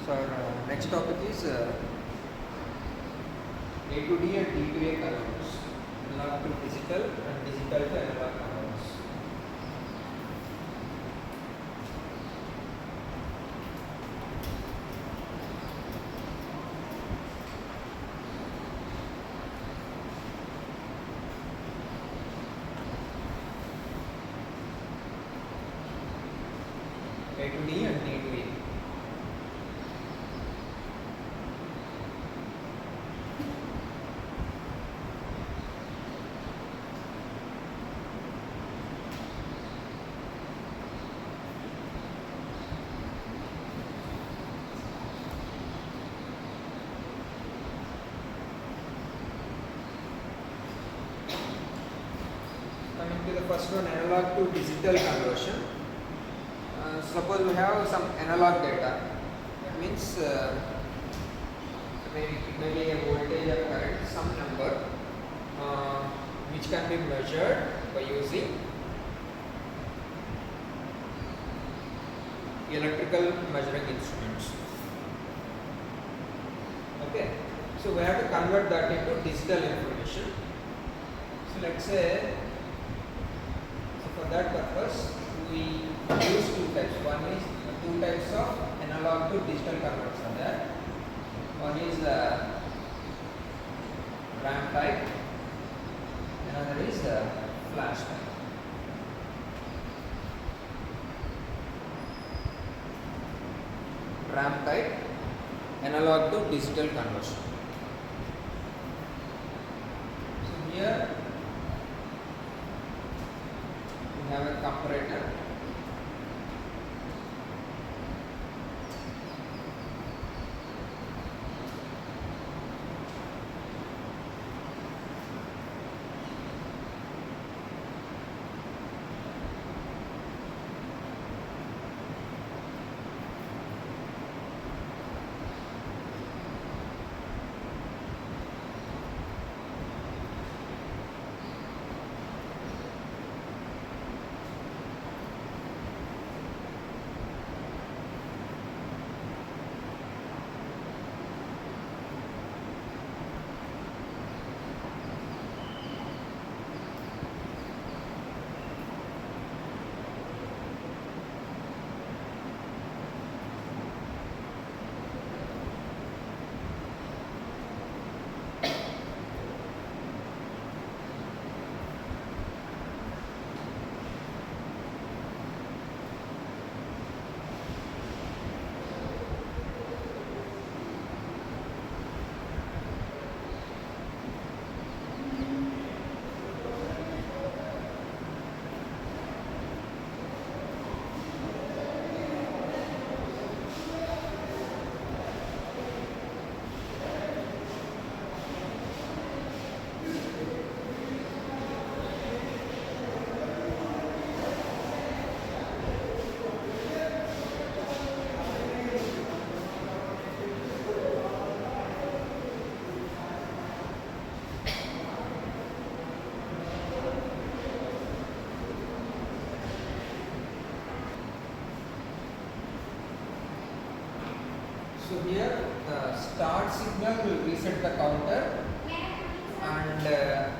So our next topic is A2D and D2A converters, analog to digital and digital to analog converters. A2D and D2A. Coming to the first one, analog to digital conversion. Suppose we have some analog data. That means maybe a voltage or current, some number which can be measured by using electrical measuring instruments. Okay, so we have to convert that into digital information. So let's say, so for that purpose we use two types. One is two types of analog to digital converters are there. One is the RAM type, another is the flash type. RAM type, analog to digital conversion. So here we have a comparator. So here the start signal will reset the counter and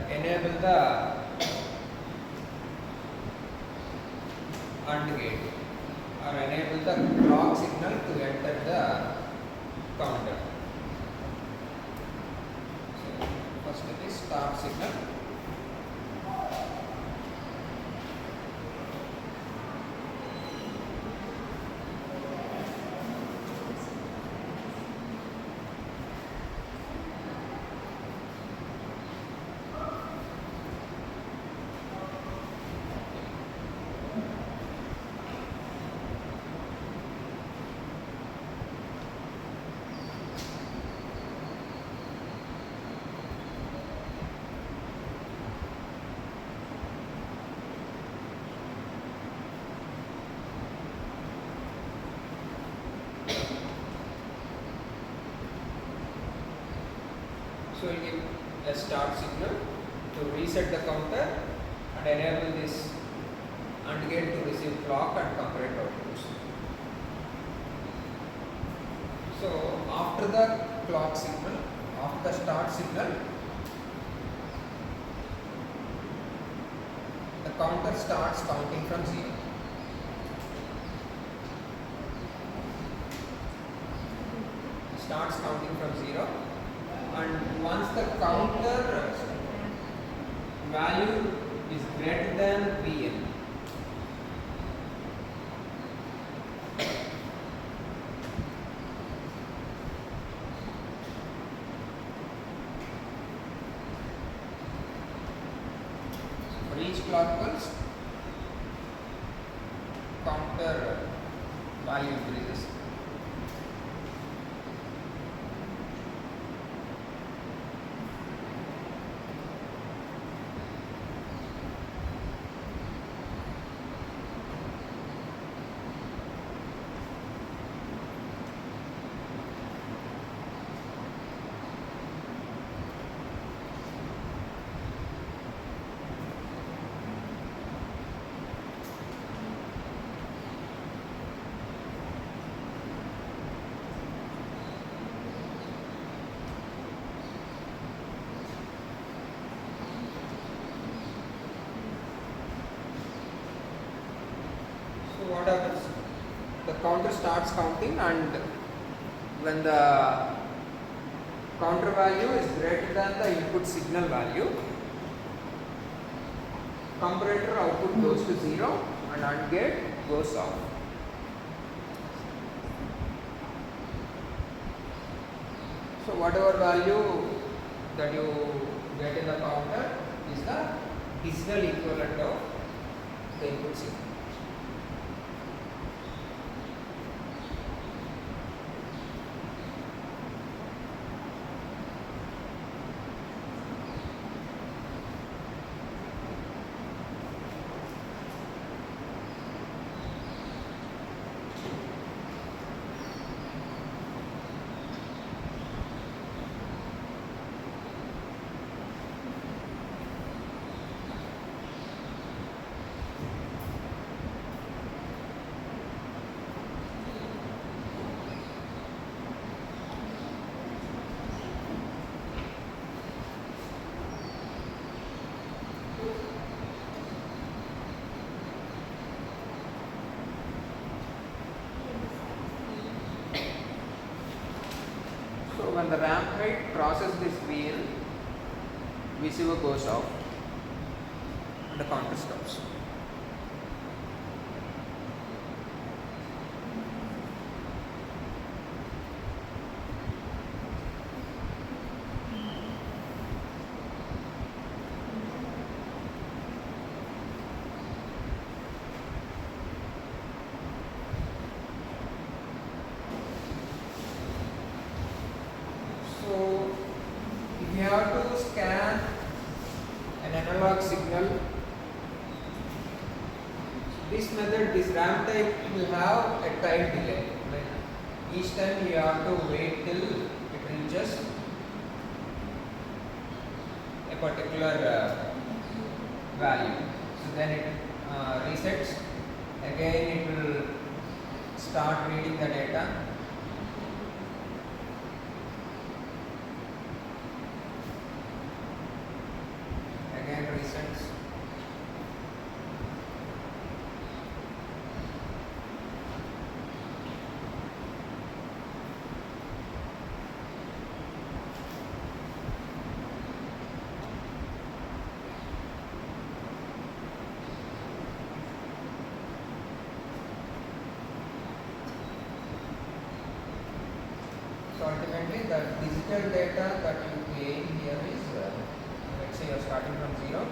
enable the AND gate or enable the clock signal to enter the counter. So first it is start signal. So we give a start signal to reset the counter and enable this AND gate to receive clock and comparator outputs. So after the clock signal, after the start signal, the counter starts counting from 0. Starts counting from 0, and once the counter value is greater than Vn, for each clock pulse, counter value increases. So what happens? The counter starts counting, and when the counter value is greater than the input signal value, comparator output goes to 0 and AND gate goes off. So whatever value that you get in the counter is the digital equivalent of the input signal. So when the ramp height crosses this VN, VCO goes off and the counter stops. So if you have to scan an analog signal, this method, this ramp type will have a time delay. Each time you have to wait till it reaches a particular value. So then it resets. Again it will start reading the data. Again resets. So ultimately the digital data that you gain here is, let's say you are starting from 0.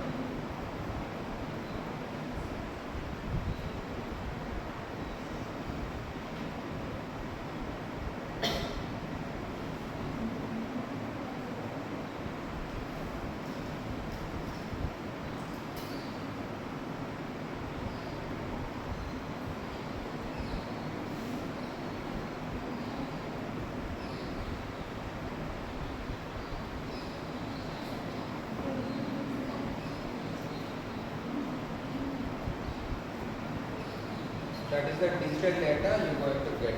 That is the digital data you are going to get.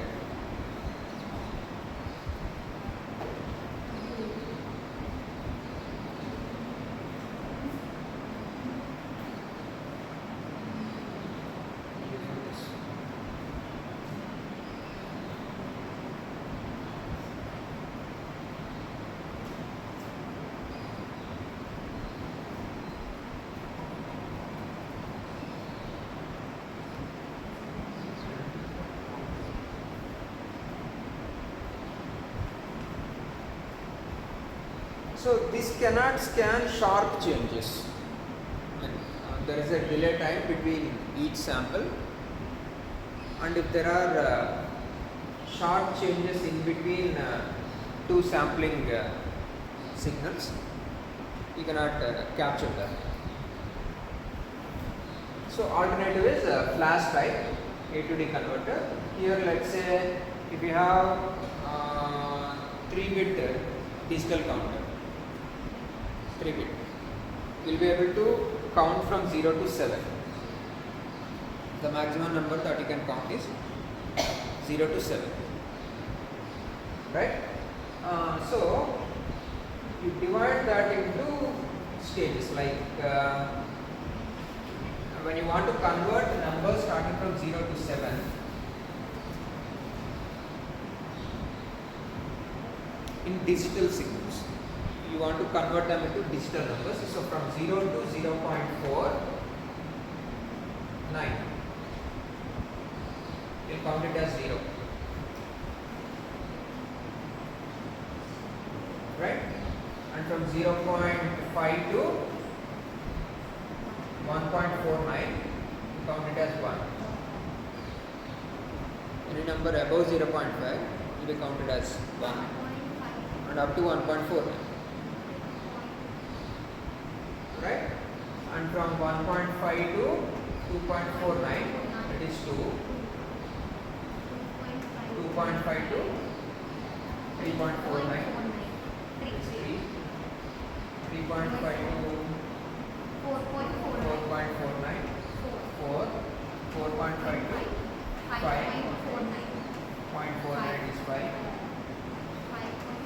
So this cannot scan sharp changes. There is a delay time between each sample, and if there are sharp changes in between two sampling signals, you cannot capture that. So alternative is flash type A2D converter. Here let's say if you have 3-bit digital counter, 3-bit, you will be able to count from 0 to 7. The maximum number that you can count is 0 to 7, right? So you divide that into stages, like when you want to convert numbers starting from 0 to 7, in digital signals, you want to convert them into digital numbers. So from 0 to 0.49, you will count it as 0, right? And from 0.5 to 1.49, you count it as 1. Any number above 0.5 will be counted as 1, and up to 1.49, right? And from 1.5 to 2.49, it is 2. 2.5 to 3.49, it's 3. 3.5 to 4.49, 4. 4.5 to 5.49 is 5.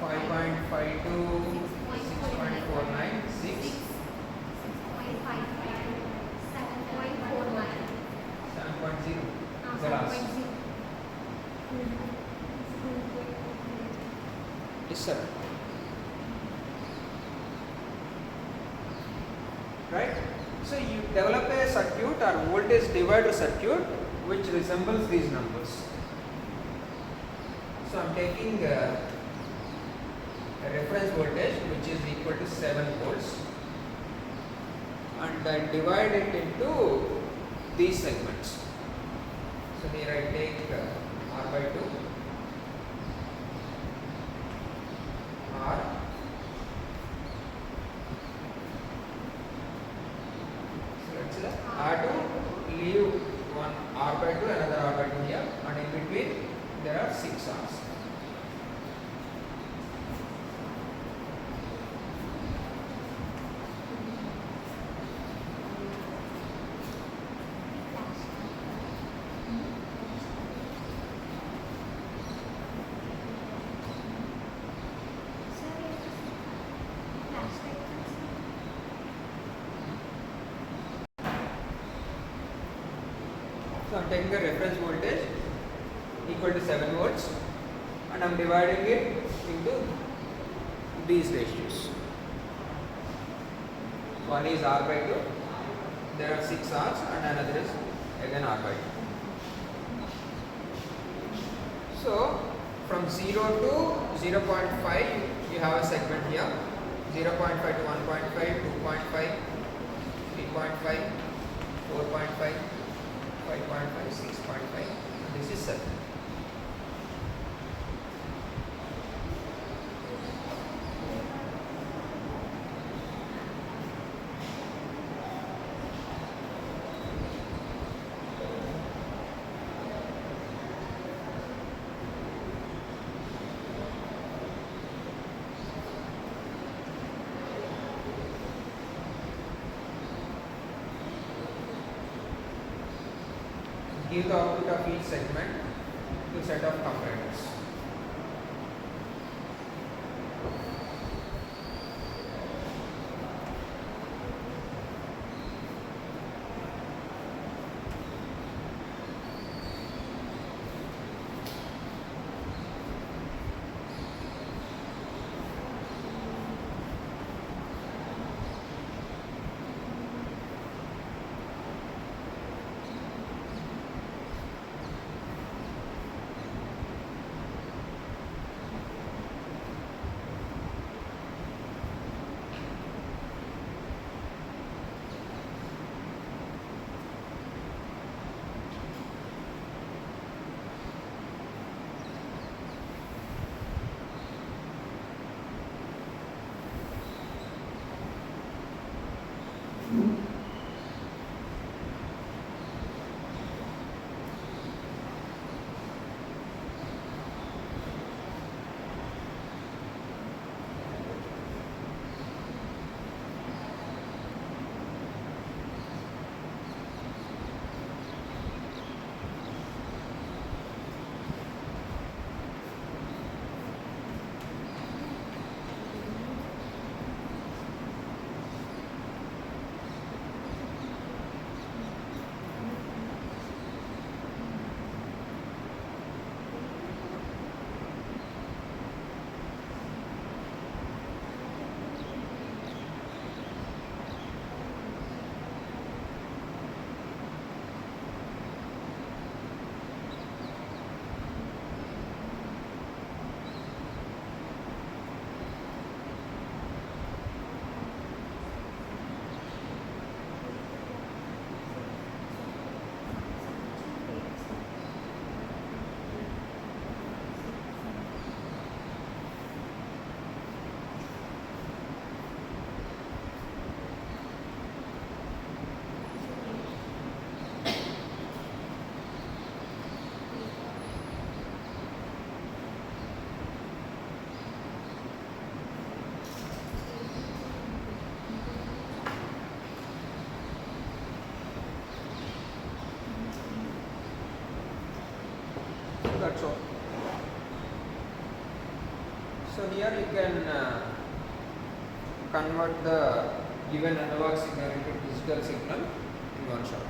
5.5 to 6.49, 6. 7.0 is the last. Is 7. Right? So you develop a circuit or voltage divider circuit which resembles these numbers. So I am taking a reference voltage which is equal to 7 volts, and I divide it into these segments. So here I take R by 2, R, so let's say R2, leave one R by 2, another R by 2 here, and in between there are 6 R's. So I am taking the reference voltage equal to 7 volts, and I am dividing it into these ratios. One is R by 2, there are 6 R's, and another is again R by 2. So from 0 to 0.5 you have a segment here, 0.5 to 1.5, 2.5, 3.5, 4.5, 5.5, 6.5, this is 7. Give the output of each segment to set of comparators. So here you can convert the given analog signal into digital signal in one shot.